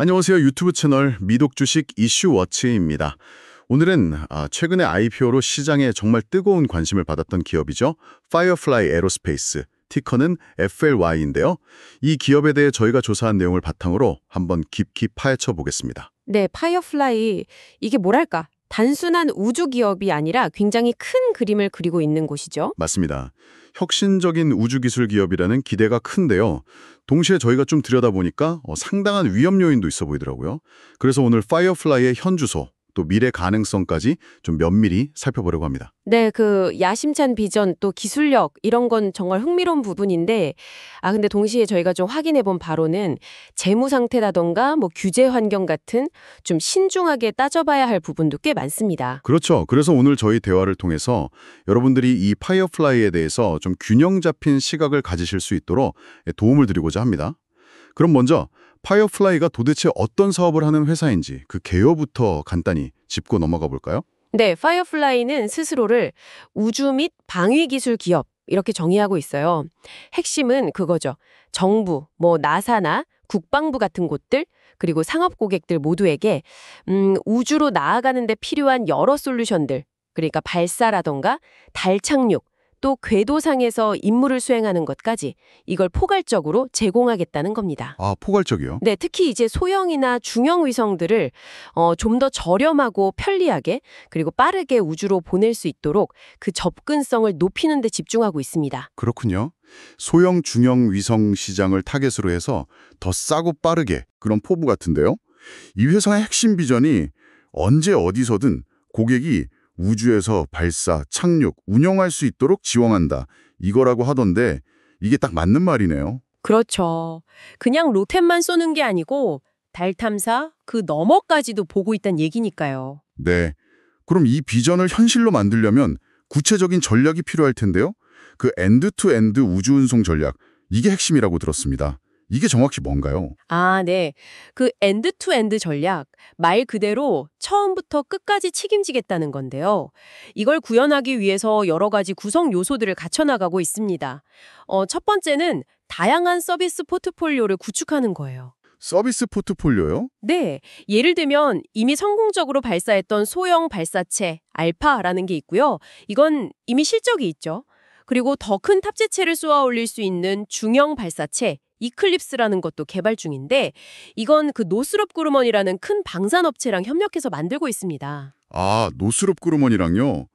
안녕하세요. 유튜브 채널 미독 주식 이슈워치입니다. 오늘은 최근에 IPO로 시장에 정말 뜨거운 관심을 받았던 기업이죠. 파이어플라이 에로스페이스, 티커는 FLY인데요. 이 기업에 대해 저희가 조사한 내용을 바탕으로 한번 깊이 파헤쳐 보겠습니다. 네, 파이어플라이 이게 뭐랄까? 단순한 우주 기업이 아니라 굉장히 큰 그림을 그리고 있는 곳이죠. 맞습니다. 혁신적인 우주기술 기업이라는 기대가 큰데요. 동시에 저희가 좀 들여다보니까 상당한 위험 요인도 있어 보이더라고요. 그래서 오늘 파이어플라이의 현주소, 또 미래 가능성까지 좀 면밀히 살펴보려고 합니다. 네, 그 야심찬 비전 또 기술력 이런 건 정말 흥미로운 부분인데 근데 동시에 저희가 좀 확인해 본 바로는 재무 상태라던가 뭐 규제 환경 같은 좀 신중하게 따져봐야 할 부분도 꽤 많습니다. 그렇죠. 그래서 오늘 저희 대화를 통해서 여러분들이 이 파이어플라이에 대해서 좀 균형 잡힌 시각을 가지실 수 있도록 도움을 드리고자 합니다. 그럼 먼저 파이어플라이가 도대체 어떤 사업을 하는 회사인지 그 개요부터 간단히 짚고 넘어가 볼까요? 네, 파이어플라이는 스스로를 우주 및 방위 기술 기업 이렇게 정의하고 있어요. 핵심은 그거죠. 정부, 뭐 나사나 국방부 같은 곳들, 그리고 상업 고객들 모두에게 우주로 나아가는 데 필요한 여러 솔루션들, 그러니까 발사라던가 달 착륙, 또 궤도상에서 임무를 수행하는 것까지 이걸 포괄적으로 제공하겠다는 겁니다. 아, 포괄적이요? 네, 특히 이제 소형이나 중형 위성들을 좀 더 저렴하고 편리하게 그리고 빠르게 우주로 보낼 수 있도록 그 접근성을 높이는 데 집중하고 있습니다. 그렇군요. 소형, 중형 위성 시장을 타겟으로 해서 더 싸고 빠르게 그런 포부 같은데요. 이 회사의 핵심 비전이 언제 어디서든 고객이 우주에서 발사, 착륙, 운영할 수 있도록 지원한다. 이거라고 하던데 이게 딱 맞는 말이네요. 그렇죠. 그냥 로켓만 쏘는 게 아니고 달 탐사 그 너머까지도 보고 있다는 얘기니까요. 네. 그럼 이 비전을 현실로 만들려면 구체적인 전략이 필요할 텐데요. 그 엔드-투-엔드 우주운송 전략, 이게 핵심이라고 들었습니다. 이게 정확히 뭔가요? 네. 그 엔드-투-엔드 전략, 말 그대로 처음부터 끝까지 책임지겠다는 건데요. 이걸 구현하기 위해서 여러 가지 구성 요소들을 갖춰나가고 있습니다. 첫 번째는 다양한 서비스 포트폴리오를 구축하는 거예요. 서비스 포트폴리오요? 네. 예를 들면 이미 성공적으로 발사했던 소형 발사체 알파라는 게 있고요. 이건 이미 실적이 있죠. 그리고 더 큰 탑재체를 쏘아 올릴 수 있는 중형 발사체 이클립스라는 것도 개발 중인데 이건 그 노스롭 그루먼이라는 큰 방산업체랑 협력해서 만들고 있습니다. 아, 노스롭 그루먼이랑요?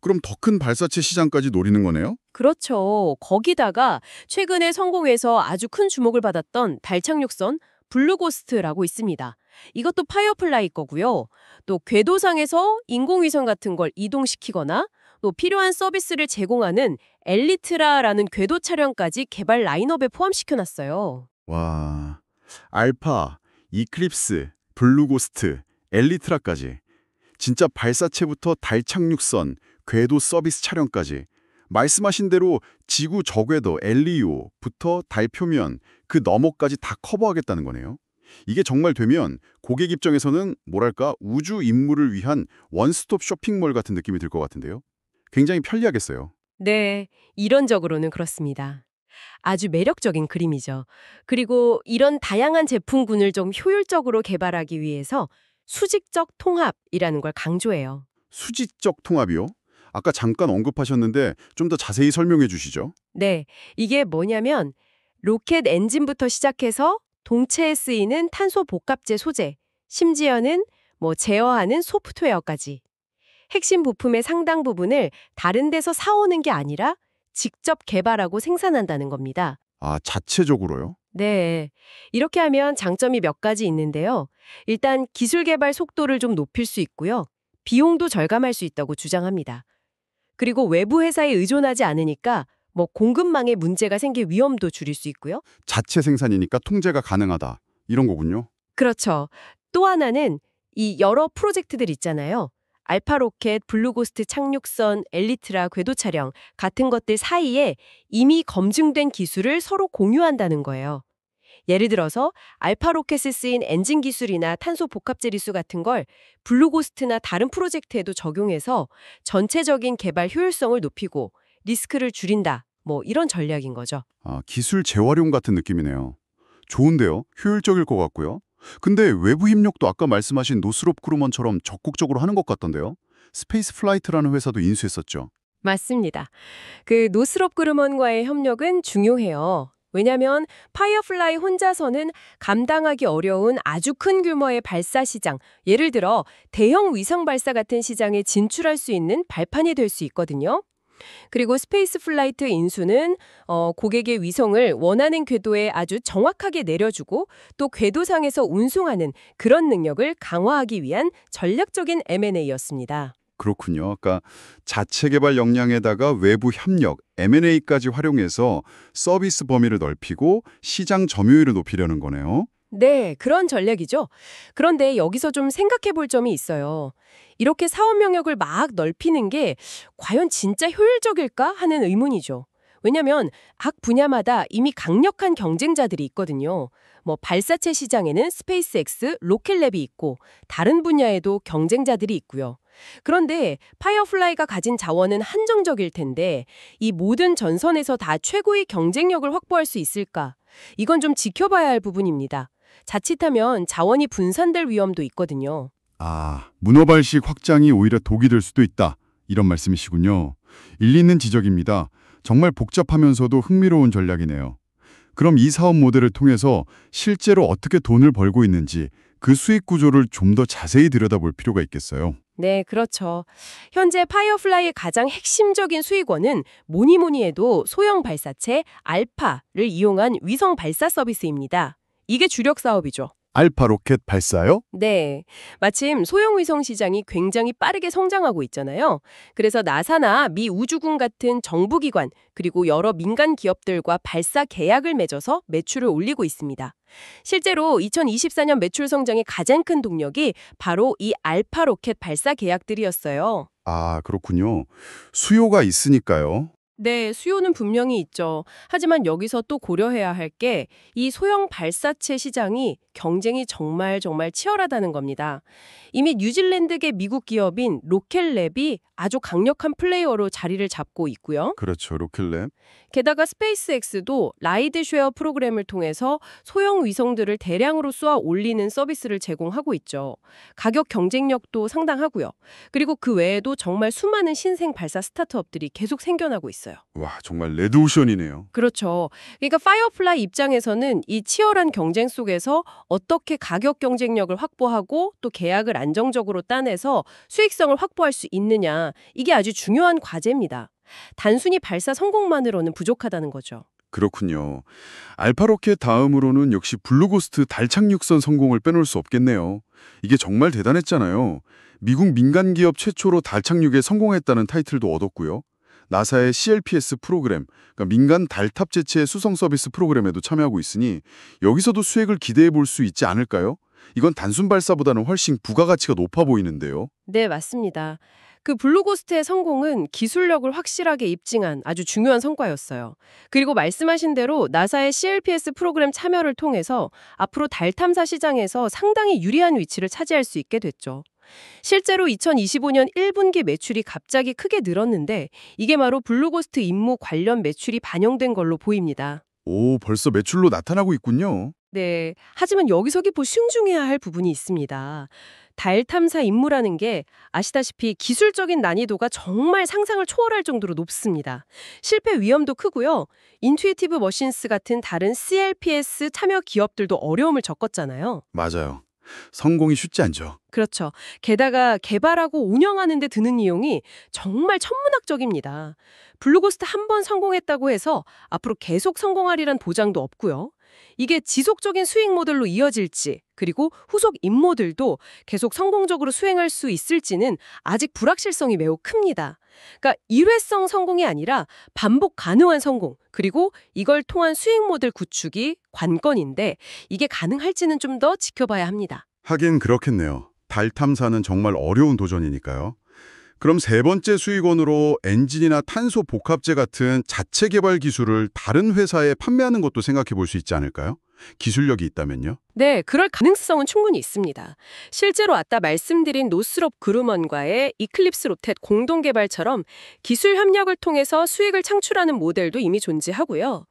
그럼 더 큰 발사체 시장까지 노리는 거네요? 그렇죠. 거기다가 최근에 성공해서 아주 큰 주목을 받았던 달 착륙선 블루고스트라고 있습니다. 이것도 파이어플라이 거고요. 또 궤도상에서 인공위성 같은 걸 이동시키거나 또 필요한 서비스를 제공하는 엘리트라라는 궤도 차량까지 개발 라인업에 포함시켜놨어요. 와, 알파, 이클립스, 블루고스트, 엘리트라까지. 진짜 발사체부터 달 착륙선, 궤도 서비스 차량까지. 말씀하신 대로 지구 저궤도 LEO부터 달 표면 그 너머까지 다 커버하겠다는 거네요. 이게 정말 되면 고객 입장에서는 뭐랄까 우주 임무를 위한 원스톱 쇼핑몰 같은 느낌이 들 것 같은데요. 굉장히 편리하겠어요. 네, 이론적으로는 그렇습니다. 아주 매력적인 그림이죠. 그리고 이런 다양한 제품군을 좀 효율적으로 개발하기 위해서 수직적 통합이라는 걸 강조해요. 수직적 통합이요? 아까 잠깐 언급하셨는데 좀 더 자세히 설명해 주시죠. 네, 이게 뭐냐면 로켓 엔진부터 시작해서 동체에 쓰이는 탄소 복합재 소재, 심지어는 뭐 제어하는 소프트웨어까지. 핵심 부품의 상당 부분을 다른 데서 사오는 게 아니라 직접 개발하고 생산한다는 겁니다. 아, 자체적으로요? 네. 이렇게 하면 장점이 몇 가지 있는데요. 일단 기술 개발 속도를 좀 높일 수 있고요. 비용도 절감할 수 있다고 주장합니다. 그리고 외부 회사에 의존하지 않으니까 뭐 공급망에 문제가 생길 위험도 줄일 수 있고요. 자체 생산이니까 통제가 가능하다. 이런 거군요. 그렇죠. 또 하나는 이 여러 프로젝트들 있잖아요. 알파 로켓, 블루고스트 착륙선, 엘리트라 궤도 촬영 같은 것들 사이에 이미 검증된 기술을 서로 공유한다는 거예요. 예를 들어서 알파 로켓에 쓰인 엔진 기술이나 탄소 복합재 리수 같은 걸 블루고스트나 다른 프로젝트에도 적용해서 전체적인 개발 효율성을 높이고 리스크를 줄인다. 뭐 이런 전략인 거죠. 아, 기술 재활용 같은 느낌이네요. 좋은데요? 효율적일 것 같고요. 근데 외부 협력도 아까 말씀하신 노스롭 그루먼처럼 적극적으로 하는 것 같던데요. 스페이스 플라이트라는 회사도 인수했었죠. 맞습니다. 그 노스롭 그루먼과의 협력은 중요해요. 왜냐하면 파이어플라이 혼자서는 감당하기 어려운 아주 큰 규모의 발사 시장, 예를 들어 대형 위성 발사 같은 시장에 진출할 수 있는 발판이 될 수 있거든요. 그리고 스페이스 플라이트 인수는 고객의 위성을 원하는 궤도에 아주 정확하게 내려주고 또 궤도상에서 운송하는 그런 능력을 강화하기 위한 전략적인 M&A였습니다. 그렇군요. 그러니까 자체 개발 역량에다가 외부 협력, M&A까지 활용해서 서비스 범위를 넓히고 시장 점유율을 높이려는 거네요. 네, 그런 전략이죠. 그런데 여기서 좀 생각해 볼 점이 있어요. 이렇게 사업 영역을 막 넓히는 게 과연 진짜 효율적일까 하는 의문이죠. 왜냐하면 각 분야마다 이미 강력한 경쟁자들이 있거든요. 뭐 발사체 시장에는 스페이스X, 로켓랩이 있고 다른 분야에도 경쟁자들이 있고요. 그런데 파이어플라이가 가진 자원은 한정적일 텐데 이 모든 전선에서 다 최고의 경쟁력을 확보할 수 있을까? 이건 좀 지켜봐야 할 부분입니다. 자칫하면 자원이 분산될 위험도 있거든요. 아, 문어발식 확장이 오히려 독이 될 수도 있다. 이런 말씀이시군요. 일리 있는 지적입니다. 정말 복잡하면서도 흥미로운 전략이네요. 그럼 이 사업 모델을 통해서 실제로 어떻게 돈을 벌고 있는지 그 수익 구조를 좀 더 자세히 들여다볼 필요가 있겠어요. 네, 그렇죠. 현재 파이어플라이의 가장 핵심적인 수익원은 뭐니 해도 소형 발사체 알파를 이용한 위성 발사 서비스입니다. 이게 주력 사업이죠. 알파 로켓 발사요? 네. 마침 소형 위성 시장이 굉장히 빠르게 성장하고 있잖아요. 그래서 나사나 미 우주군 같은 정부기관 그리고 여러 민간 기업들과 발사 계약을 맺어서 매출을 올리고 있습니다. 실제로 2024년 매출 성장의 가장 큰 동력이 바로 이 알파 로켓 발사 계약들이었어요. 아, 그렇군요. 수요가 있으니까요. 네, 수요는 분명히 있죠. 하지만 여기서 또 고려해야 할 게 이 소형 발사체 시장이 경쟁이 정말 치열하다는 겁니다. 이미 뉴질랜드계 미국 기업인 로켓랩이 아주 강력한 플레이어로 자리를 잡고 있고요. 그렇죠. 로켓랩. 게다가 스페이스X도 라이드쉐어 프로그램을 통해서 소형 위성들을 대량으로 쏘아 올리는 서비스를 제공하고 있죠. 가격 경쟁력도 상당하고요. 그리고 그 외에도 정말 수많은 신생 발사 스타트업들이 계속 생겨나고 있어요. 와, 정말 레드오션이네요. 그렇죠. 그러니까 파이어플라이 입장에서는 이 치열한 경쟁 속에서 어떻게 가격 경쟁력을 확보하고 또 계약을 안정적으로 따내서 수익성을 확보할 수 있느냐, 이게 아주 중요한 과제입니다. 단순히 발사 성공만으로는 부족하다는 거죠. 그렇군요. 알파 로켓 다음으로는 역시 블루고스트 달 착륙선 성공을 빼놓을 수 없겠네요. 이게 정말 대단했잖아요. 미국 민간 기업 최초로 달 착륙에 성공했다는 타이틀도 얻었고요. 나사의 CLPS 프로그램, 그러니까 민간 달탑 재체 수송 서비스 프로그램에도 참여하고 있으니 여기서도 수익을 기대해 볼 수 있지 않을까요? 이건 단순 발사보다는 훨씬 부가가치가 높아 보이는데요. 네, 맞습니다. 그 블루고스트의 성공은 기술력을 확실하게 입증한 아주 중요한 성과였어요. 그리고 말씀하신 대로 나사의 CLPS 프로그램 참여를 통해서 앞으로 달 탐사 시장에서 상당히 유리한 위치를 차지할 수 있게 됐죠. 실제로 2025년 1분기 매출이 갑자기 크게 늘었는데 이게 바로 블루고스트 임무 관련 매출이 반영된 걸로 보입니다. 오, 벌써 매출로 나타나고 있군요. 네, 하지만 여기서 깊이 신중해야 할 부분이 있습니다. 달 탐사 임무라는 게 아시다시피 기술적인 난이도가 정말 상상을 초월할 정도로 높습니다. 실패 위험도 크고요. 인투이티브 머신스 같은 다른 CLPS 참여 기업들도 어려움을 겪었잖아요. 맞아요. 성공이 쉽지 않죠. 그렇죠. 게다가 개발하고 운영하는 데 드는 비용이 정말 천문학적입니다. 블루고스트 한 번 성공했다고 해서 앞으로 계속 성공하리란 보장도 없고요. 이게 지속적인 수익 모델로 이어질지, 그리고 후속 임무들도 계속 성공적으로 수행할 수 있을지는 아직 불확실성이 매우 큽니다. 그러니까 일회성 성공이 아니라 반복 가능한 성공, 그리고 이걸 통한 수익 모델 구축이 관건인데 이게 가능할지는 좀 더 지켜봐야 합니다. 하긴 그렇겠네요. 달 탐사는 정말 어려운 도전이니까요. 그럼 세 번째 수익원으로 엔진이나 탄소 복합재 같은 자체 개발 기술을 다른 회사에 판매하는 것도 생각해 볼 수 있지 않을까요? 기술력이 있다면요. 네, 그럴 가능성은 충분히 있습니다. 실제로 아까 말씀드린 노스롭 그루먼과의 이클립스 로켓 공동 개발처럼 기술 협력을 통해서 수익을 창출하는 모델도 이미 존재하고요.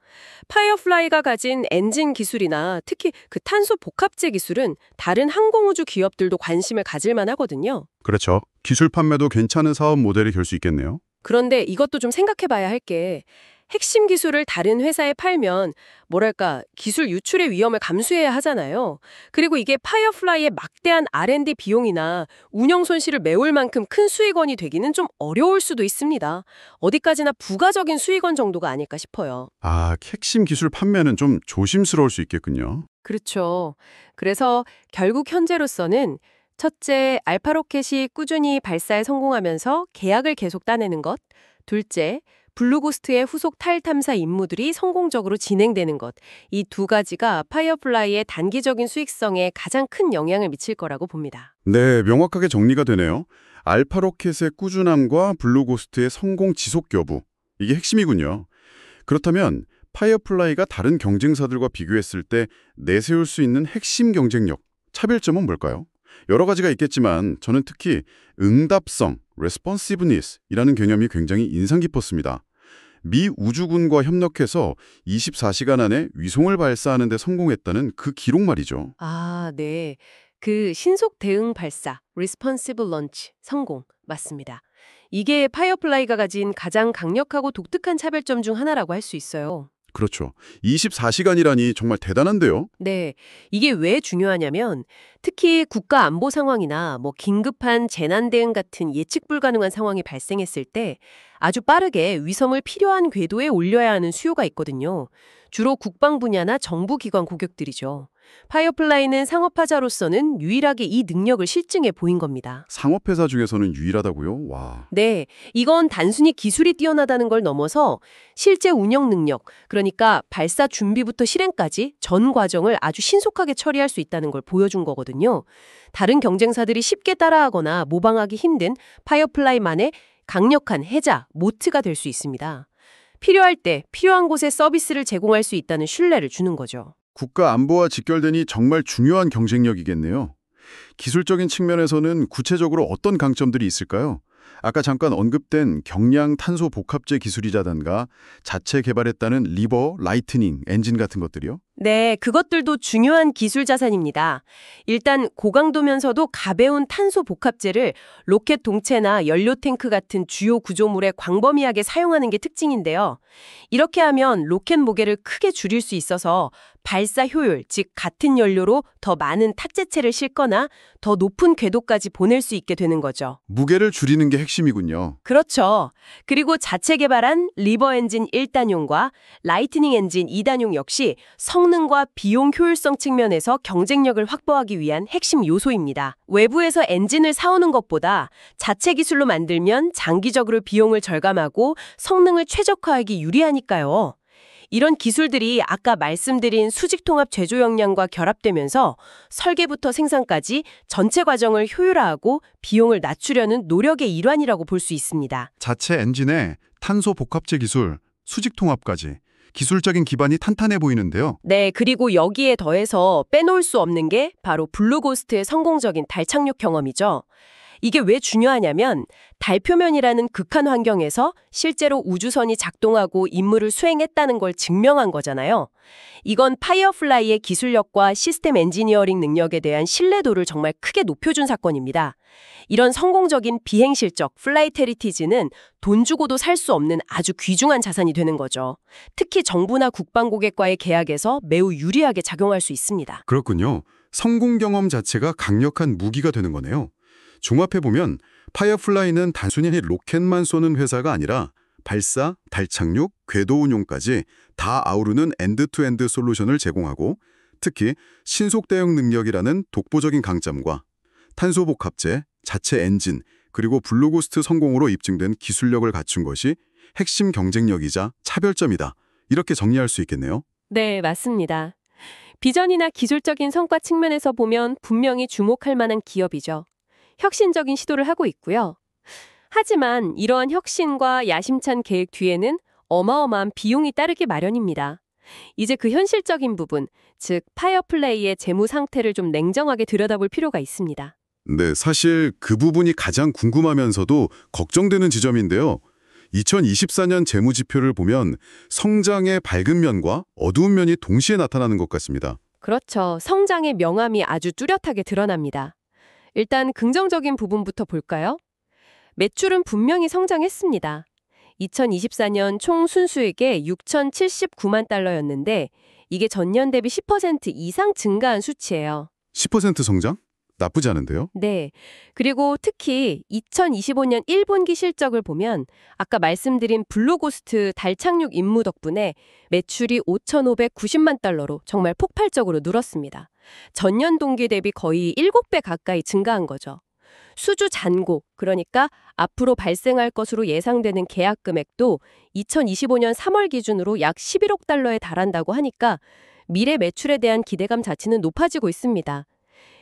파이어플라이가 가진 엔진 기술이나 특히 그 탄소 복합재 기술은 다른 항공우주 기업들도 관심을 가질 만하거든요. 그렇죠. 기술 판매도 괜찮은 사업 모델이 될 수 있겠네요. 그런데 이것도 좀 생각해 봐야 할 게 핵심 기술을 다른 회사에 팔면 뭐랄까 기술 유출의 위험을 감수해야 하잖아요. 그리고 이게 파이어플라이의 막대한 R&D 비용이나 운영 손실을 메울 만큼 큰 수익원이 되기는 좀 어려울 수도 있습니다. 어디까지나 부가적인 수익원 정도가 아닐까 싶어요. 아, 핵심 기술 판매는 좀 조심스러울 수 있겠군요. 그렇죠. 그래서 결국 현재로서는 첫째, 알파 로켓이 꾸준히 발사에 성공하면서 계약을 계속 따내는 것. 둘째, 블루고스트의 후속 달 탐사 임무들이 성공적으로 진행되는 것. 이 두 가지가 파이어플라이의 단기적인 수익성에 가장 큰 영향을 미칠 거라고 봅니다. 네, 명확하게 정리가 되네요. 알파 로켓의 꾸준함과 블루고스트의 성공 지속 여부. 이게 핵심이군요. 그렇다면 파이어플라이가 다른 경쟁사들과 비교했을 때 내세울 수 있는 핵심 경쟁력, 차별점은 뭘까요? 여러 가지가 있겠지만 저는 특히 응답성, responsiveness이라는 개념이 굉장히 인상 깊었습니다. 미 우주군과 협력해서 24시간 안에 위성을 발사하는 데 성공했다는 그 기록 말이죠. 아, 네. 그 신속 대응 발사, responsive launch, 성공, 맞습니다. 이게 파이어플라이가 가진 가장 강력하고 독특한 차별점 중 하나라고 할 수 있어요. 그렇죠. 24시간이라니 정말 대단한데요. 네, 이게 왜 중요하냐면 특히 국가 안보 상황이나 긴급한 재난 대응 같은 예측 불가능한 상황이 발생했을 때 아주 빠르게 위성을 필요한 궤도에 올려야 하는 수요가 있거든요. 주로 국방 분야나 정부 기관 고객들이죠. 파이어플라이는 상업화자로서는 유일하게 이 능력을 실증해 보인 겁니다. 상업회사 중에서는 유일하다고요? 와. 네, 이건 단순히 기술이 뛰어나다는 걸 넘어서 실제 운영 능력, 그러니까 발사 준비부터 실행까지 전 과정을 아주 신속하게 처리할 수 있다는 걸 보여준 거거든요. 다른 경쟁사들이 쉽게 따라하거나 모방하기 힘든 파이어플라이만의 강력한 해자, 모트가 될 수 있습니다. 필요할 때 필요한 곳에 서비스를 제공할 수 있다는 신뢰를 주는 거죠. 국가 안보와 직결되니 정말 중요한 경쟁력이겠네요. 기술적인 측면에서는 구체적으로 어떤 강점들이 있을까요? 아까 잠깐 언급된 경량 탄소 복합재 기술이라든가 자체 개발했다는 리버, 라이트닝, 엔진 같은 것들이요? 네, 그것들도 중요한 기술 자산입니다. 일단 고강도면서도 가벼운 탄소 복합재를 로켓 동체나 연료 탱크 같은 주요 구조물에 광범위하게 사용하는 게 특징인데요. 이렇게 하면 로켓 무게를 크게 줄일 수 있어서 발사 효율, 즉 같은 연료로 더 많은 탑재체를 싣거나 더 높은 궤도까지 보낼 수 있게 되는 거죠. 무게를 줄이는 게 핵심이군요. 그렇죠. 그리고 자체 개발한 리버 엔진 1단용과 라이트닝 엔진 2단용 역시 성능과 비용 효율성 측면에서 경쟁력을 확보하기 위한 핵심 요소입니다. 외부에서 엔진을 사오는 것보다 자체 기술로 만들면 장기적으로 비용을 절감하고 성능을 최적화하기 유리하니까요. 이런 기술들이 아까 말씀드린 수직통합 제조 역량과 결합되면서 설계부터 생산까지 전체 과정을 효율화하고 비용을 낮추려는 노력의 일환이라고 볼 수 있습니다. 자체 엔진에 탄소 복합재 기술, 수직 통합까지 기술적인 기반이 탄탄해 보이는데요. 네, 그리고 여기에 더해서 빼놓을 수 없는 게 바로 블루고스트의 성공적인 달 착륙 경험이죠. 이게 왜 중요하냐면 달 표면이라는 극한 환경에서 실제로 우주선이 작동하고 임무를 수행했다는 걸 증명한 거잖아요. 이건 파이어플라이의 기술력과 시스템 엔지니어링 능력에 대한 신뢰도를 정말 크게 높여준 사건입니다. 이런 성공적인 비행 실적, 플라이트 헤리티지는 돈 주고도 살 수 없는 아주 귀중한 자산이 되는 거죠. 특히 정부나 국방 고객과의 계약에서 매우 유리하게 작용할 수 있습니다. 그렇군요. 성공 경험 자체가 강력한 무기가 되는 거네요. 종합해보면 파이어플라이는 단순히 로켓만 쏘는 회사가 아니라 발사, 달 착륙, 궤도 운용까지 다 아우르는 엔드투엔드 솔루션을 제공하고 특히 신속 대응 능력이라는 독보적인 강점과 탄소 복합재, 자체 엔진, 그리고 블루고스트 성공으로 입증된 기술력을 갖춘 것이 핵심 경쟁력이자 차별점이다. 이렇게 정리할 수 있겠네요. 네, 맞습니다. 비전이나 기술적인 성과 측면에서 보면 분명히 주목할 만한 기업이죠. 혁신적인 시도를 하고 있고요. 하지만 이러한 혁신과 야심찬 계획 뒤에는 어마어마한 비용이 따르기 마련입니다. 이제 그 현실적인 부분, 즉 파이어플레이의 재무 상태를 좀 냉정하게 들여다볼 필요가 있습니다. 네, 사실 그 부분이 가장 궁금하면서도 걱정되는 지점인데요. 2024년 재무 지표를 보면 성장의 밝은 면과 어두운 면이 동시에 나타나는 것 같습니다. 그렇죠. 성장의 명암이 아주 뚜렷하게 드러납니다. 일단 긍정적인 부분부터 볼까요? 매출은 분명히 성장했습니다. 2024년 총 순수익이 6,079만 달러였는데 이게 전년 대비 10% 이상 증가한 수치예요. 10% 성장? 나쁘지 않은데요? 네. 그리고 특히 2025년 1분기 실적을 보면 아까 말씀드린 블루고스트 달 착륙 임무 덕분에 매출이 5,590만 달러로 정말 폭발적으로 늘었습니다. 전년 동기 대비 거의 7배 가까이 증가한 거죠. 수주 잔고, 그러니까 앞으로 발생할 것으로 예상되는 계약 금액도 2025년 3월 기준으로 약 11억 달러에 달한다고 하니까 미래 매출에 대한 기대감 자체는 높아지고 있습니다.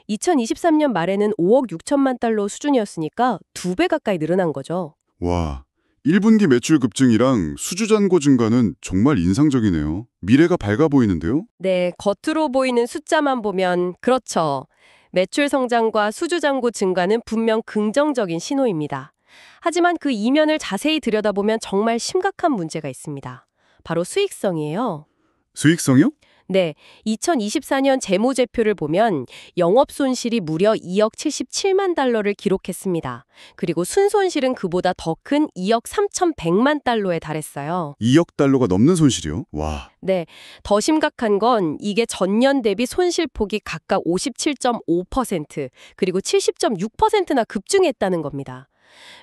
2023년 말에는 5억 6천만 달러 수준이었으니까 2배 가까이 늘어난 거죠. 와, 1분기 매출 급증이랑 수주 잔고 증가는 정말 인상적이네요. 미래가 밝아 보이는데요? 네, 겉으로 보이는 숫자만 보면 그렇죠. 매출 성장과 수주 잔고 증가는 분명 긍정적인 신호입니다. 하지만 그 이면을 자세히 들여다보면 정말 심각한 문제가 있습니다. 바로 수익성이에요. 수익성이요? 네, 2024년 재무제표를 보면 영업손실이 무려 2억 77만 달러를 기록했습니다. 그리고 순손실은 그보다 더 큰 2억 3,100만 달러에 달했어요. 2억 달러가 넘는 손실이요? 와, 네, 더 심각한 건 이게 전년 대비 손실폭이 각각 57.5% 그리고 70.6%나 급증했다는 겁니다.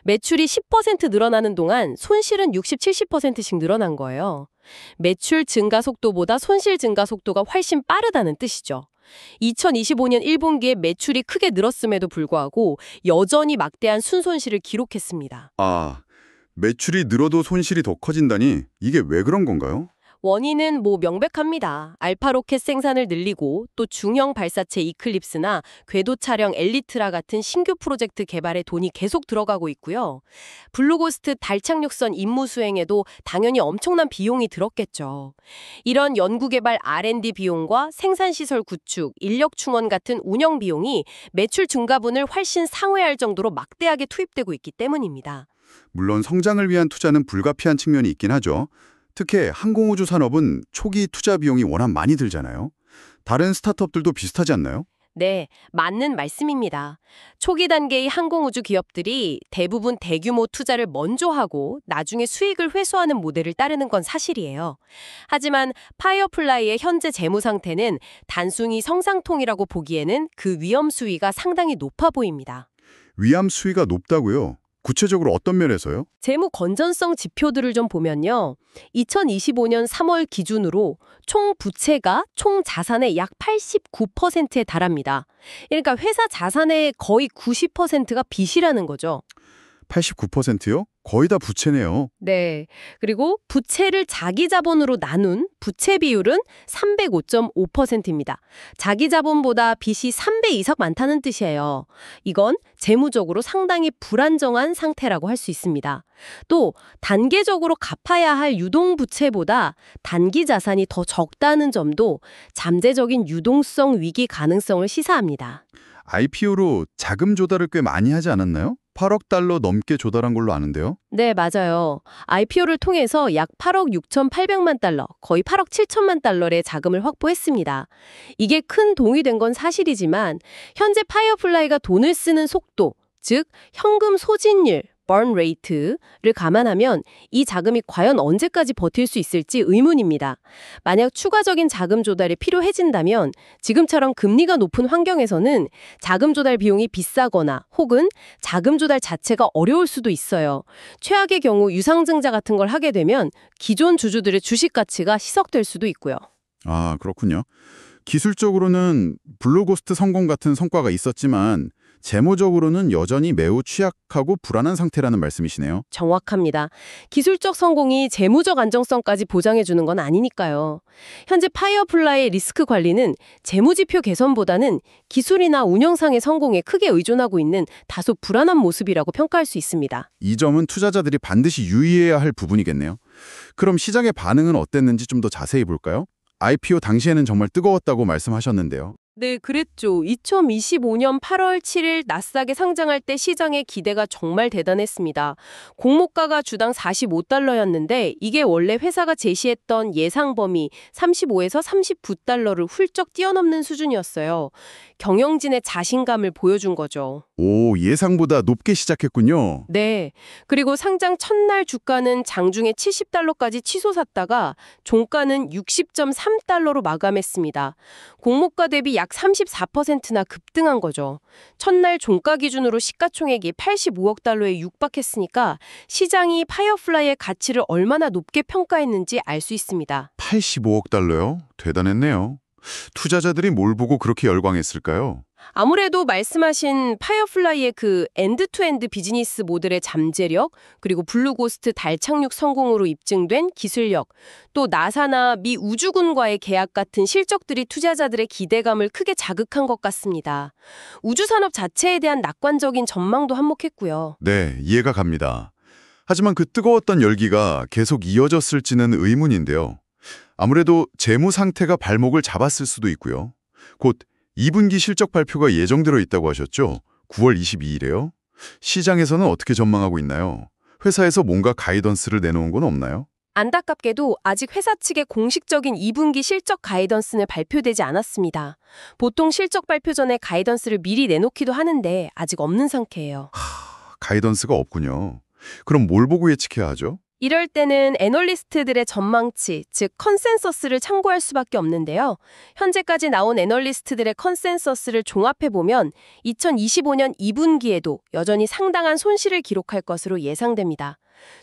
매출이 10% 늘어나는 동안 손실은 60, 70%씩 늘어난 거예요. 매출 증가 속도보다 손실 증가 속도가 훨씬 빠르다는 뜻이죠. 2025년 1분기에 매출이 크게 늘었음에도 불구하고 여전히 막대한 순손실을 기록했습니다. 아, 매출이 늘어도 손실이 더 커진다니 이게 왜 그런 건가요? 원인은 명백합니다. 알파 로켓 생산을 늘리고 또 중형 발사체 이클립스나 궤도 차량 엘리트라 같은 신규 프로젝트 개발에 돈이 계속 들어가고 있고요. 블루고스트 달 착륙선 임무 수행에도 당연히 엄청난 비용이 들었겠죠. 이런 연구개발 R&D 비용과 생산시설 구축, 인력 충원 같은 운영 비용이 매출 증가분을 훨씬 상회할 정도로 막대하게 투입되고 있기 때문입니다. 물론 성장을 위한 투자는 불가피한 측면이 있긴 하죠. 특히 항공우주 산업은 초기 투자 비용이 워낙 많이 들잖아요. 다른 스타트업들도 비슷하지 않나요? 네, 맞는 말씀입니다. 초기 단계의 항공우주 기업들이 대부분 대규모 투자를 먼저 하고 나중에 수익을 회수하는 모델을 따르는 건 사실이에요. 하지만 파이어플라이의 현재 재무 상태는 단순히 성장통이라고 보기에는 그 위험 수위가 상당히 높아 보입니다. 위험 수위가 높다고요? 구체적으로 어떤 면에서요? 재무 건전성 지표들을 좀 보면요. 2025년 3월 기준으로 총 부채가 총 자산의 약 89%에 달합니다. 그러니까 회사 자산의 거의 90%가 빚이라는 거죠. 89%요? 거의 다 부채네요. 네. 그리고 부채를 자기 자본으로 나눈 부채 비율은 305.5%입니다. 자기 자본보다 빚이 3배 이상 많다는 뜻이에요. 이건 재무적으로 상당히 불안정한 상태라고 할 수 있습니다. 또 단계적으로 갚아야 할 유동 부채보다 단기 자산이 더 적다는 점도 잠재적인 유동성 위기 가능성을 시사합니다. IPO로 자금 조달을 꽤 많이 하지 않았나요? 8억 달러 넘게 조달한 걸로 아는데요. 네, 맞아요. IPO를 통해서 약 8억 6,800만 달러, 거의 8억 7천만 달러의 자금을 확보했습니다. 이게 큰 동이 된 건 사실이지만 현재 파이어플라이가 돈을 쓰는 속도, 즉 현금 소진율, burn rate를 감안하면 이 자금이 과연 언제까지 버틸 수 있을지 의문입니다. 만약 추가적인 자금 조달이 필요해진다면 지금처럼 금리가 높은 환경에서는 자금 조달 비용이 비싸거나 혹은 자금 조달 자체가 어려울 수도 있어요. 최악의 경우 유상증자 같은 걸 하게 되면 기존 주주들의 주식 가치가 희석될 수도 있고요. 아, 그렇군요. 기술적으로는 블루고스트 성공 같은 성과가 있었지만 재무적으로는 여전히 매우 취약하고 불안한 상태라는 말씀이시네요. 정확합니다. 기술적 성공이 재무적 안정성까지 보장해주는 건 아니니까요. 현재 파이어플라이의 리스크 관리는 재무지표 개선보다는 기술이나 운영상의 성공에 크게 의존하고 있는 다소 불안한 모습이라고 평가할 수 있습니다. 이 점은 투자자들이 반드시 유의해야 할 부분이겠네요. 그럼 시장의 반응은 어땠는지 좀 더 자세히 볼까요? IPO 당시에는 정말 뜨거웠다고 말씀하셨는데요. 네, 그랬죠. 2025년 8월 7일 나스닥에 상장할 때 시장의 기대가 정말 대단했습니다. 공모가가 주당 45달러였는데 이게 원래 회사가 제시했던 예상 범위 35에서 39달러를 훌쩍 뛰어넘는 수준이었어요. 경영진의 자신감을 보여준 거죠. 오, 예상보다 높게 시작했군요. 네. 그리고 상장 첫날 주가는 장중에 70달러까지 치솟았다가 종가는 60.3달러로 마감했습니다. 공모가 대비 약 34%나 급등한 거죠. 첫날 종가 기준으로 시가총액이 85억 달러에 육박했으니까 시장이 파이어플라이의 가치를 얼마나 높게 평가했는지 알 수 있습니다. 85억 달러요? 대단했네요. 투자자들이 뭘 보고 그렇게 열광했을까요? 아무래도 말씀하신 파이어플라이의 그 엔드-투-엔드 비즈니스 모델의 잠재력, 그리고 블루고스트 달 착륙 성공으로 입증된 기술력, 또 나사나 미 우주군과의 계약 같은 실적들이 투자자들의 기대감을 크게 자극한 것 같습니다. 우주산업 자체에 대한 낙관적인 전망도 한몫했고요. 네, 이해가 갑니다. 하지만 그 뜨거웠던 열기가 계속 이어졌을지는 의문인데요. 아무래도 재무 상태가 발목을 잡았을 수도 있고요. 곧 2분기 실적 발표가 예정되어 있다고 하셨죠? 9월 22일에요? 시장에서는 어떻게 전망하고 있나요? 회사에서 뭔가 가이던스를 내놓은 건 없나요? 안타깝게도 아직 회사 측의 공식적인 2분기 실적 가이던스는 발표되지 않았습니다. 보통 실적 발표 전에 가이던스를 미리 내놓기도 하는데 아직 없는 상태예요. 가이던스가 없군요. 그럼 뭘 보고 예측해야 하죠? 이럴 때는 애널리스트들의 전망치, 즉 컨센서스를 참고할 수밖에 없는데요. 현재까지 나온 애널리스트들의 컨센서스를 종합해보면 2025년 2분기에도 여전히 상당한 손실을 기록할 것으로 예상됩니다.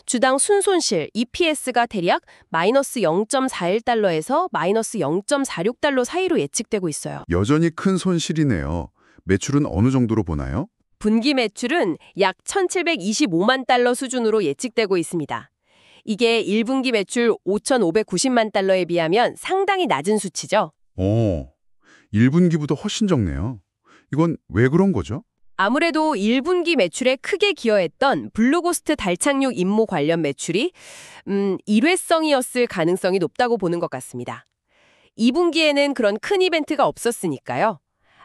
주당 순손실, EPS가 대략 마이너스 0.41달러에서 마이너스 0.46달러 사이로 예측되고 있어요. 여전히 큰 손실이네요. 매출은 어느 정도로 보나요? 분기 매출은 약 1,725만 달러 수준으로 예측되고 있습니다. 이게 1분기 매출 5,590만 달러에 비하면 상당히 낮은 수치죠. 1분기보다 훨씬 적네요. 이건 왜 그런 거죠? 아무래도 1분기 매출에 크게 기여했던 블루고스트 달 착륙 임무 관련 매출이 일회성이었을 가능성이 높다고 보는 것 같습니다. 2분기에는 그런 큰 이벤트가 없었으니까요.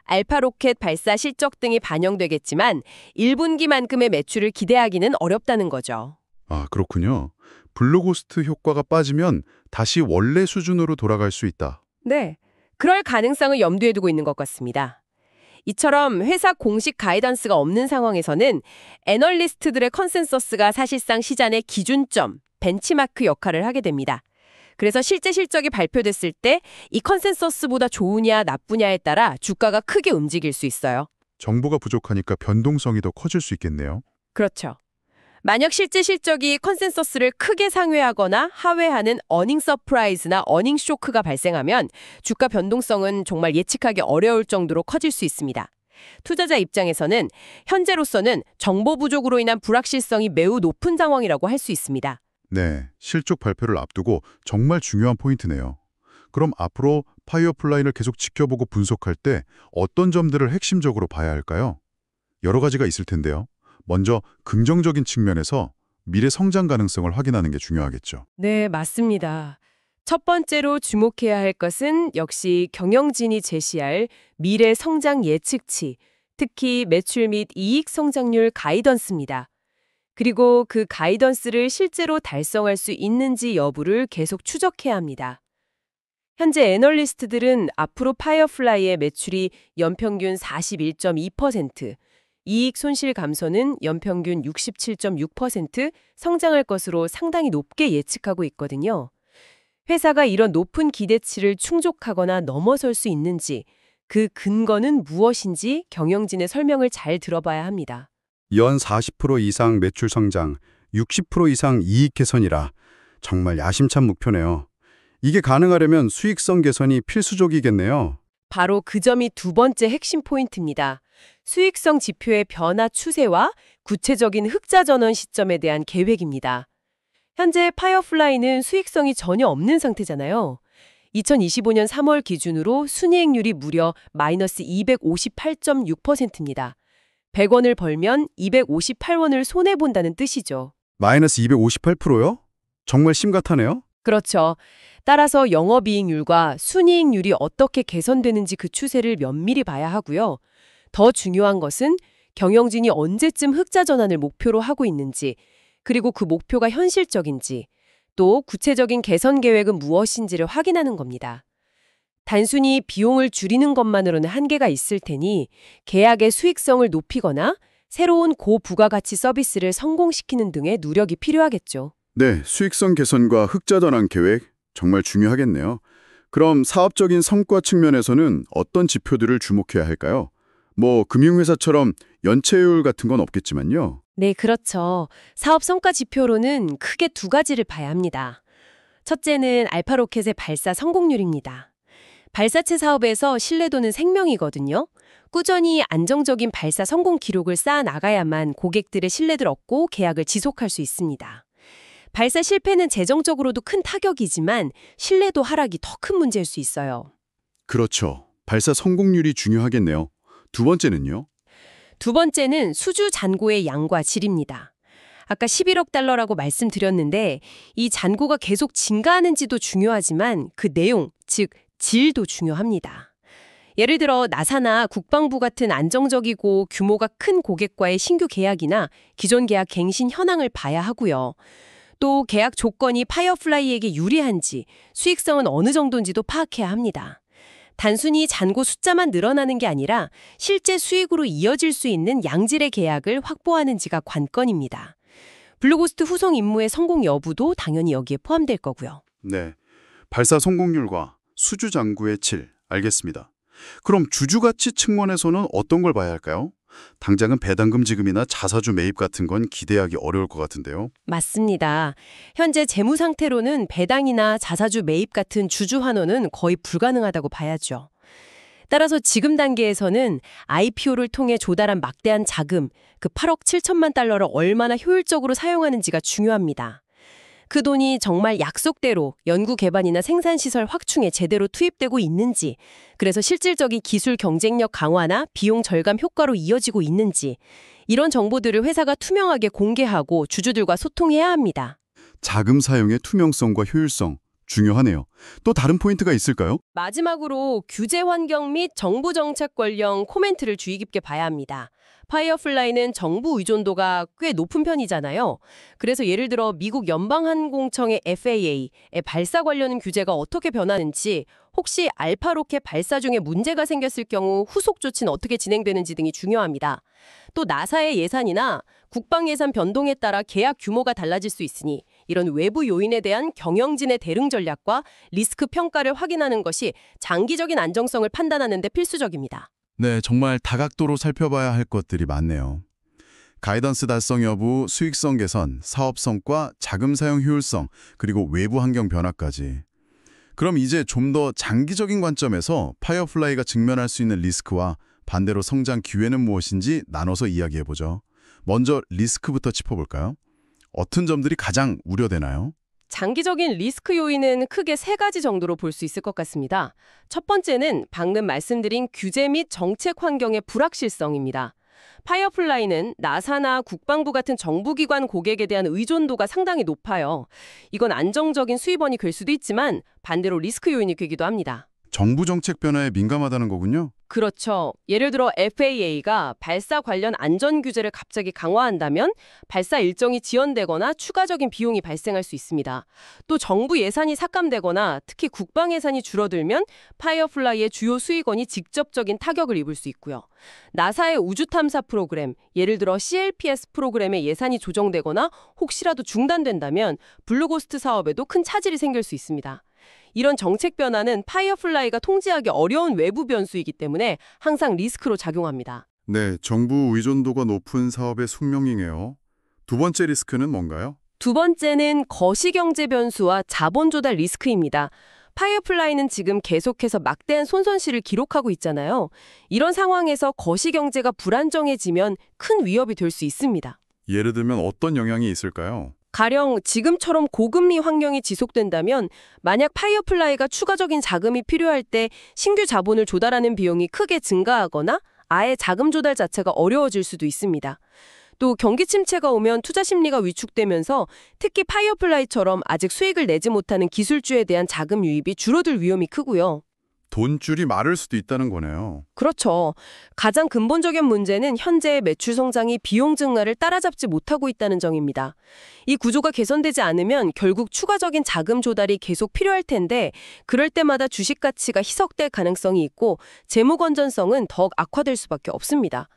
알파 로켓 발사 실적 등이 반영되겠지만 1분기만큼의 매출을 기대하기는 어렵다는 거죠. 아, 그렇군요. 블루고스트 효과가 빠지면 다시 원래 수준으로 돌아갈 수 있다. 네, 그럴 가능성을 염두에 두고 있는 것 같습니다. 이처럼 회사 공식 가이던스가 없는 상황에서는 애널리스트들의 컨센서스가 사실상 시장의 기준점, 벤치마크 역할을 하게 됩니다. 그래서 실제 실적이 발표됐을 때 이 컨센서스보다 좋으냐 나쁘냐에 따라 주가가 크게 움직일 수 있어요. 정보가 부족하니까 변동성이 더 커질 수 있겠네요. 그렇죠. 만약 실제 실적이 컨센서스를 크게 상회하거나 하회하는 어닝 서프라이즈나 어닝 쇼크가 발생하면 주가 변동성은 정말 예측하기 어려울 정도로 커질 수 있습니다. 투자자 입장에서는 현재로서는 정보 부족으로 인한 불확실성이 매우 높은 상황이라고 할 수 있습니다. 네, 실적 발표를 앞두고 정말 중요한 포인트네요. 그럼 앞으로 파이어플라이를 계속 지켜보고 분석할 때 어떤 점들을 핵심적으로 봐야 할까요? 여러 가지가 있을 텐데요. 먼저 긍정적인 측면에서 미래 성장 가능성을 확인하는 게 중요하겠죠. 네, 맞습니다. 첫 번째로 주목해야 할 것은 역시 경영진이 제시할 미래 성장 예측치, 특히 매출 및 이익 성장률 가이던스입니다. 그리고 그 가이던스를 실제로 달성할 수 있는지 여부를 계속 추적해야 합니다. 현재 애널리스트들은 앞으로 파이어플라이의 매출이 연평균 41.2%, 이익 손실 감소는 연평균 67.6% 성장할 것으로 상당히 높게 예측하고 있거든요. 회사가 이런 높은 기대치를 충족하거나 넘어설 수 있는지, 그 근거는 무엇인지 경영진의 설명을 잘 들어봐야 합니다. 연 40% 이상 매출 성장, 60% 이상 이익 개선이라 정말 야심찬 목표네요. 이게 가능하려면 수익성 개선이 필수적이겠네요. 바로 그 점이 두 번째 핵심 포인트입니다. 수익성 지표의 변화 추세와 구체적인 흑자 전환 시점에 대한 계획입니다. 현재 파이어플라이는 수익성이 전혀 없는 상태잖아요. 2025년 3월 기준으로 순이익률이 무려 마이너스 258.6%입니다. 100원을 벌면 258원을 손해본다는 뜻이죠. 마이너스 258%요? 정말 심각하네요. 그렇죠. 따라서 영업이익률과 순이익률이 어떻게 개선되는지 그 추세를 면밀히 봐야 하고요. 더 중요한 것은 경영진이 언제쯤 흑자 전환을 목표로 하고 있는지, 그리고 그 목표가 현실적인지, 또 구체적인 개선 계획은 무엇인지를 확인하는 겁니다. 단순히 비용을 줄이는 것만으로는 한계가 있을 테니 계약의 수익성을 높이거나 새로운 고부가가치 서비스를 성공시키는 등의 노력이 필요하겠죠. 네, 수익성 개선과 흑자 전환 계획 정말 중요하겠네요. 그럼 사업적인 성과 측면에서는 어떤 지표들을 주목해야 할까요? 뭐 금융회사처럼 연체율 같은 건 없겠지만요. 네, 그렇죠. 사업 성과 지표로는 크게 두 가지를 봐야 합니다. 첫째는 알파로켓의 발사 성공률입니다. 발사체 사업에서 신뢰도는 생명이거든요. 꾸준히 안정적인 발사 성공 기록을 쌓아 나가야만 고객들의 신뢰를 얻고 계약을 지속할 수 있습니다. 발사 실패는 재정적으로도 큰 타격이지만 신뢰도 하락이 더 큰 문제일 수 있어요. 그렇죠. 발사 성공률이 중요하겠네요. 두 번째는요? 두 번째는 수주 잔고의 양과 질입니다. 아까 11억 달러라고 말씀드렸는데 이 잔고가 계속 증가하는지도 중요하지만 그 내용, 즉 질도 중요합니다. 예를 들어 나사나 국방부 같은 안정적이고 규모가 큰 고객과의 신규 계약이나 기존 계약 갱신 현황을 봐야 하고요. 또 계약 조건이 파이어플라이에게 유리한지, 수익성은 어느 정도인지도 파악해야 합니다. 단순히 잔고 숫자만 늘어나는 게 아니라 실제 수익으로 이어질 수 있는 양질의 계약을 확보하는지가 관건입니다. 블루고스트 후속 임무의 성공 여부도 당연히 여기에 포함될 거고요. 네, 발사 성공률과 수주 잔고의 질, 알겠습니다. 그럼 주주가치 측면에서는 어떤 걸 봐야 할까요? 당장은 배당금 지급이나 자사주 매입 같은 건 기대하기 어려울 것 같은데요. 맞습니다. 현재 재무 상태로는 배당이나 자사주 매입 같은 주주 환원은 거의 불가능하다고 봐야죠. 따라서 지금 단계에서는 IPO를 통해 조달한 막대한 자금, 그 8억 7천만 달러를 얼마나 효율적으로 사용하는지가 중요합니다. 그 돈이 정말 약속대로 연구 개발이나 생산시설 확충에 제대로 투입되고 있는지, 그래서 실질적인 기술 경쟁력 강화나 비용 절감 효과로 이어지고 있는지, 이런 정보들을 회사가 투명하게 공개하고 주주들과 소통해야 합니다. 자금 사용의 투명성과 효율성, 중요하네요. 또 다른 포인트가 있을까요? 마지막으로 규제 환경 및 정부 정책 관련 코멘트를 주의 깊게 봐야 합니다. 파이어플라이는 정부 의존도가 꽤 높은 편이잖아요. 그래서 예를 들어 미국 연방항공청의 FAA의 발사 관련 규제가 어떻게 변하는지, 혹시 알파 로켓 발사 중에 문제가 생겼을 경우 후속 조치는 어떻게 진행되는지 등이 중요합니다. 또 나사의 예산이나 국방 예산 변동에 따라 계약 규모가 달라질 수 있으니 이런 외부 요인에 대한 경영진의 대응 전략과 리스크 평가를 확인하는 것이 장기적인 안정성을 판단하는 데 필수적입니다. 네, 정말 다각도로 살펴봐야 할 것들이 많네요. 가이던스 달성 여부, 수익성 개선, 사업 성과, 자금 사용 효율성, 그리고 외부 환경 변화까지. 그럼 이제 좀 더 장기적인 관점에서 파이어플라이가 직면할 수 있는 리스크와 반대로 성장 기회는 무엇인지 나눠서 이야기해보죠. 먼저 리스크부터 짚어볼까요? 어떤 점들이 가장 우려되나요? 장기적인 리스크 요인은 크게 세 가지 정도로 볼 수 있을 것 같습니다. 첫 번째는 방금 말씀드린 규제 및 정책 환경의 불확실성입니다. 파이어플라이는 나사나 국방부 같은 정부기관 고객에 대한 의존도가 상당히 높아요. 이건 안정적인 수입원이 될 수도 있지만 반대로 리스크 요인이 되기도 합니다. 정부 정책 변화에 민감하다는 거군요. 그렇죠. 예를 들어 FAA가 발사 관련 안전 규제를 갑자기 강화한다면 발사 일정이 지연되거나 추가적인 비용이 발생할 수 있습니다. 또 정부 예산이 삭감되거나 특히 국방 예산이 줄어들면 파이어플라이의 주요 수익원이 직접적인 타격을 입을 수 있고요. 나사의 우주 탐사 프로그램, 예를 들어 CLPS 프로그램의 예산이 조정되거나 혹시라도 중단된다면 블루고스트 사업에도 큰 차질이 생길 수 있습니다. 이런 정책 변화는 파이어플라이가 통제하기 어려운 외부 변수이기 때문에 항상 리스크로 작용합니다. 네, 정부 의존도가 높은 사업의 숙명이네요. 두 번째 리스크는 뭔가요? 두 번째는 거시경제 변수와 자본 조달 리스크입니다. 파이어플라이는 지금 계속해서 막대한 손손실을 기록하고 있잖아요. 이런 상황에서 거시경제가 불안정해지면 큰 위협이 될 수 있습니다. 예를 들면 어떤 영향이 있을까요? 가령 지금처럼 고금리 환경이 지속된다면 만약 파이어플라이가 추가적인 자금이 필요할 때 신규 자본을 조달하는 비용이 크게 증가하거나 아예 자금 조달 자체가 어려워질 수도 있습니다. 또 경기 침체가 오면 투자 심리가 위축되면서 특히 파이어플라이처럼 아직 수익을 내지 못하는 기술주에 대한 자금 유입이 줄어들 위험이 크고요. 돈줄이 마를 수도 있다는 거네요. 그렇죠. 가장 근본적인 문제는 현재의 매출 성장이 비용 증가를 따라잡지 못하고 있다는 점입니다. 이 구조가 개선되지 않으면 결국 추가적인 자금 조달이 계속 필요할 텐데 그럴 때마다 주식 가치가 희석될 가능성이 있고 재무 건전성은 더욱 악화될 수밖에 없습니다.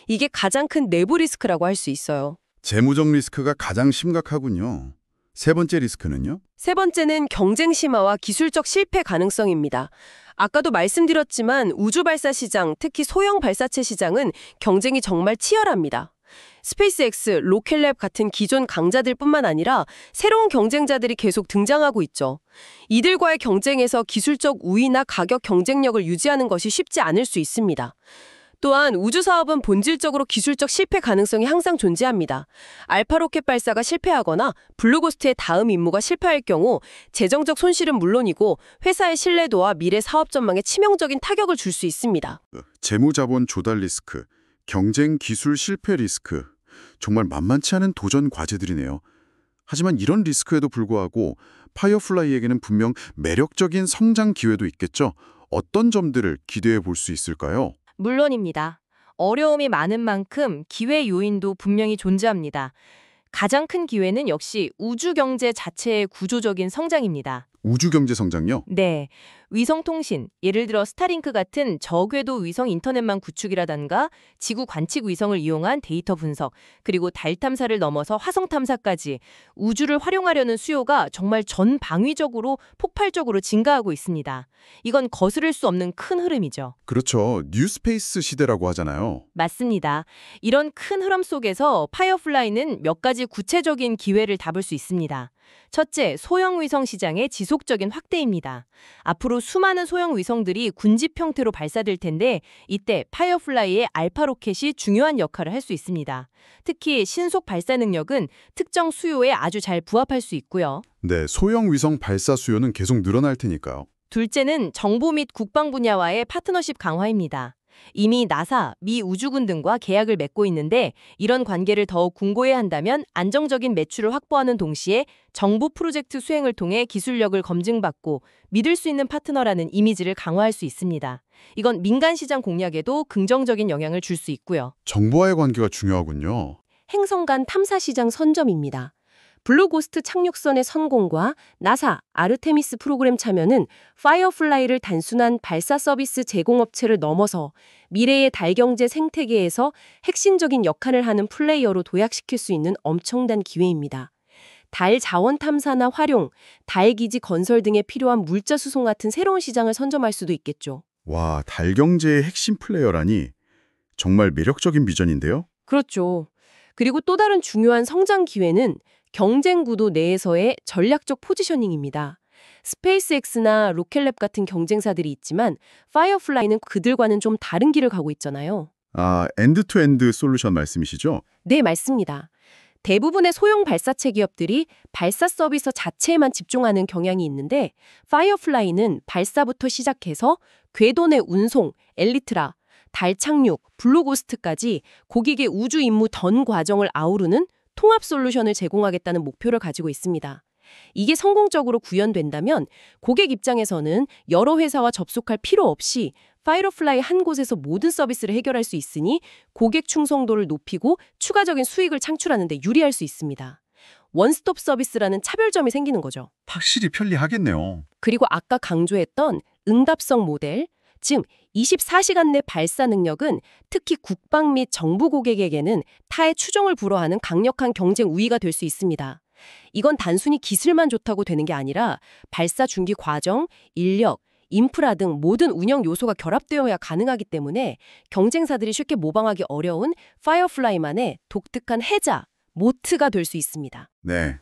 이게 가장 큰 내부 리스크라고 할 수 있어요. 재무적 리스크가 가장 심각하군요. 세 번째 리스크는요? 세 번째는 경쟁 심화와 기술적 실패 가능성입니다. 아까도 말씀드렸지만 우주 발사 시장, 특히 소형 발사체 시장은 경쟁이 정말 치열합니다. 스페이스X, 로켓랩 같은 기존 강자들뿐만 아니라 새로운 경쟁자들이 계속 등장하고 있죠. 이들과의 경쟁에서 기술적 우위나 가격 경쟁력을 유지하는 것이 쉽지 않을 수 있습니다. 또한 우주 사업은 본질적으로 기술적 실패 가능성이 항상 존재합니다. 알파 로켓 발사가 실패하거나 블루고스트의 다음 임무가 실패할 경우 재정적 손실은 물론이고 회사의 신뢰도와 미래 사업 전망에 치명적인 타격을 줄 수 있습니다. 재무자본 조달 리스크, 경쟁 기술 실패 리스크. 정말 만만치 않은 도전 과제들이네요. 하지만 이런 리스크에도 불구하고 파이어플라이에게는 분명 매력적인 성장 기회도 있겠죠. 어떤 점들을 기대해 볼 수 있을까요? 물론입니다. 어려움이 많은 만큼 기회 요인도 분명히 존재합니다. 가장 큰 기회는 역시 우주 경제 자체의 구조적인 성장입니다. 우주 경제 성장요? 네. 위성통신, 예를 들어 스타링크 같은 저궤도 위성 인터넷망 구축이라던가 지구 관측 위성을 이용한 데이터 분석, 그리고 달 탐사를 넘어서 화성 탐사까지 우주를 활용하려는 수요가 정말 전방위적으로 폭발적으로 증가하고 있습니다. 이건 거스를 수 없는 큰 흐름이죠. 그렇죠. 뉴스페이스 시대라고 하잖아요. 맞습니다. 이런 큰 흐름 속에서 파이어플라이는 몇 가지 구체적인 기회를 잡을 수 있습니다. 첫째, 소형 위성 시장의 지속적인 확대입니다. 앞으로 수많은 소형 위성들이 군집 형태로 발사될 텐데 이때 파이어플라이의 알파 로켓이 중요한 역할을 할 수 있습니다. 특히 신속 발사 능력은 특정 수요에 아주 잘 부합할 수 있고요. 네, 소형 위성 발사 수요는 계속 늘어날 테니까요. 둘째는 정보 및 국방 분야와의 파트너십 강화입니다. 이미 나사, 미 우주군 등과 계약을 맺고 있는데 이런 관계를 더욱 공고해야 한다면 안정적인 매출을 확보하는 동시에 정부 프로젝트 수행을 통해 기술력을 검증받고 믿을 수 있는 파트너라는 이미지를 강화할 수 있습니다. 이건 민간 시장 공략에도 긍정적인 영향을 줄 수 있고요. 정부와의 관계가 중요하군요. 행성 간 탐사 시장 선점입니다. 블루고스트 착륙선의 성공과 나사, 아르테미스 프로그램 참여는 파이어플라이를 단순한 발사 서비스 제공업체를 넘어서 미래의 달 경제 생태계에서 핵심적인 역할을 하는 플레이어로 도약시킬 수 있는 엄청난 기회입니다. 달 자원 탐사나 활용, 달 기지 건설 등에 필요한 물자 수송 같은 새로운 시장을 선점할 수도 있겠죠. 와, 달 경제의 핵심 플레이어라니 정말 매력적인 비전인데요. 그렇죠. 그리고 또 다른 중요한 성장 기회는 경쟁 구도 내에서의 전략적 포지셔닝입니다. 스페이스X나 로켓랩 같은 경쟁사들이 있지만 파이어플라이는 그들과는 좀 다른 길을 가고 있잖아요. 아, 엔드-투-엔드 솔루션 말씀이시죠? 네, 맞습니다. 대부분의 소형 발사체 기업들이 발사 서비스 자체에만 집중하는 경향이 있는데 파이어플라이는 발사부터 시작해서 궤도 내 운송, 엘리트라, 달 착륙, 블루고스트까지 고객의 우주 임무 전 과정을 아우르는 통합 솔루션을 제공하겠다는 목표를 가지고 있습니다. 이게 성공적으로 구현된다면 고객 입장에서는 여러 회사와 접속할 필요 없이 파이어플라이 한 곳에서 모든 서비스를 해결할 수 있으니 고객 충성도를 높이고 추가적인 수익을 창출하는 데 유리할 수 있습니다. 원스톱 서비스라는 차별점이 생기는 거죠. 확실히 편리하겠네요. 그리고 아까 강조했던 응답성 모델, 즉 24시간 내 발사 능력은 특히 국방 및 정부 고객에게는 타의 추종을 불허하는 강력한 경쟁 우위가 될 수 있습니다. 이건 단순히 기술만 좋다고 되는 게 아니라 발사 준비 과정, 인력, 인프라 등 모든 운영 요소가 결합되어야 가능하기 때문에 경쟁사들이 쉽게 모방하기 어려운 파이어플라이만의 독특한 해자, 모트가 될 수 있습니다. 네,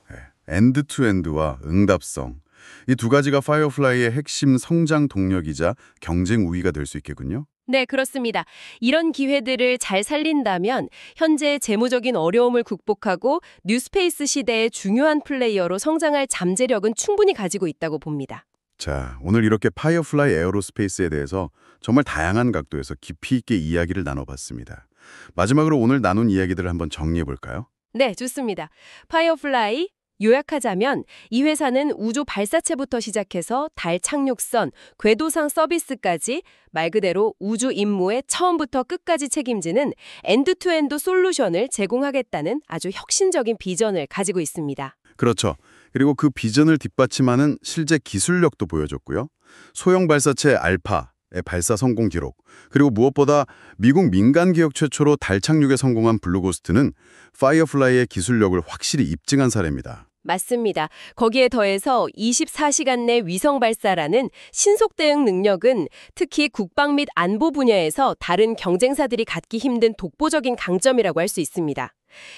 엔드-투-엔드와 응답성. 이 두 가지가 파이어플라이의 핵심 성장 동력이자 경쟁 우위가 될 수 있겠군요. 네, 그렇습니다. 이런 기회들을 잘 살린다면 현재 재무적인 어려움을 극복하고 뉴스페이스 시대의 중요한 플레이어로 성장할 잠재력은 충분히 가지고 있다고 봅니다. 자, 오늘 이렇게 파이어플라이 에어로스페이스에 대해서 정말 다양한 각도에서 깊이 있게 이야기를 나눠봤습니다. 마지막으로 오늘 나눈 이야기들을 한번 정리해 볼까요? 네, 좋습니다. 파이어플라이 요약하자면 이 회사는 우주 발사체부터 시작해서 달 착륙선, 궤도상 서비스까지 말 그대로 우주 임무의 처음부터 끝까지 책임지는 엔드투엔드 솔루션을 제공하겠다는 아주 혁신적인 비전을 가지고 있습니다. 그렇죠. 그리고 그 비전을 뒷받침하는 실제 기술력도 보여줬고요. 소형 발사체 알파의 발사 성공 기록, 그리고 무엇보다 미국 민간 기업 최초로 달 착륙에 성공한 블루고스트는 파이어플라이의 기술력을 확실히 입증한 사례입니다. 맞습니다. 거기에 더해서 24시간 내 위성 발사라는 신속 대응 능력은 특히 국방 및 안보 분야에서 다른 경쟁사들이 갖기 힘든 독보적인 강점이라고 할 수 있습니다.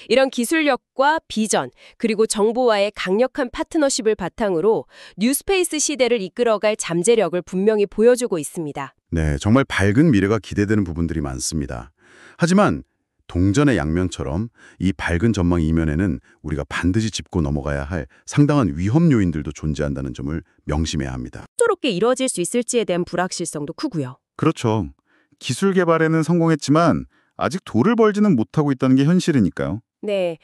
이런 기술력과 비전, 그리고 정부와의 강력한 파트너십을 바탕으로 뉴스페이스 시대를 이끌어갈 잠재력을 분명히 보여주고 있습니다. 네, 정말 밝은 미래가 기대되는 부분들이 많습니다. 하지만 동전의 양면처럼 이 밝은 전망 이면에는 우리가 반드시 짚고 넘어가야 할 상당한 위험 요인들도 존재한다는 점을 명심해야 합니다. 순조롭게 이루어질 수 있을지에 대한 불확실성도 크고요. 그렇죠. 기술 개발에는 성공했지만 아직 돈을 벌지는 못하고 있다는 게 현실이니까요. 네.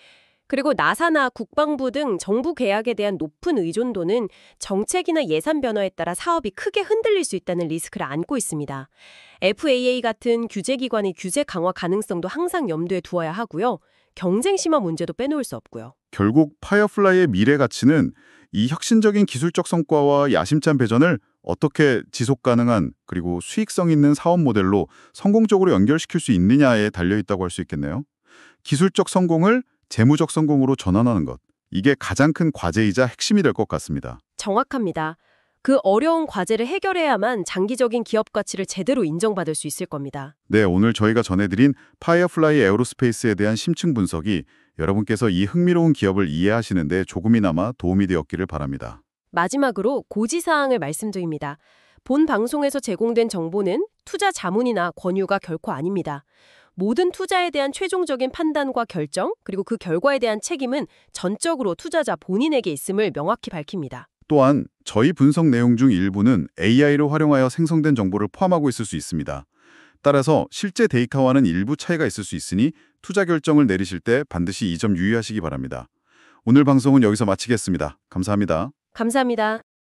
그리고 나사나 국방부 등 정부 계약에 대한 높은 의존도는 정책이나 예산 변화에 따라 사업이 크게 흔들릴 수 있다는 리스크를 안고 있습니다. FAA 같은 규제기관의 규제 강화 가능성도 항상 염두에 두어야 하고요. 경쟁 심화 문제도 빼놓을 수 없고요. 결국 파이어플라이의 미래 가치는 이 혁신적인 기술적 성과와 야심찬 배전을 어떻게 지속 가능한 그리고 수익성 있는 사업 모델로 성공적으로 연결시킬 수 있느냐에 달려있다고 할 수 있겠네요. 기술적 성공을 재무적 성공으로 전환하는 것, 이게 가장 큰 과제이자 핵심이 될 것 같습니다. 정확합니다. 그 어려운 과제를 해결해야만 장기적인 기업 가치를 제대로 인정받을 수 있을 겁니다. 네, 오늘 저희가 전해드린 파이어플라이 에어로스페이스에 대한 심층 분석이 여러분께서 이 흥미로운 기업을 이해하시는 데 조금이나마 도움이 되었기를 바랍니다. 마지막으로 고지사항을 말씀드립니다. 본 방송에서 제공된 정보는 투자 자문이나 권유가 결코 아닙니다. 모든 투자에 대한 최종적인 판단과 결정, 그리고 그 결과에 대한 책임은 전적으로 투자자 본인에게 있음을 명확히 밝힙니다. 또한 저희 분석 내용 중 일부는 AI를 활용하여 생성된 정보를 포함하고 있을 수 있습니다. 따라서 실제 데이터와는 일부 차이가 있을 수 있으니 투자 결정을 내리실 때 반드시 이 점 유의하시기 바랍니다. 오늘 방송은 여기서 마치겠습니다. 감사합니다. 감사합니다.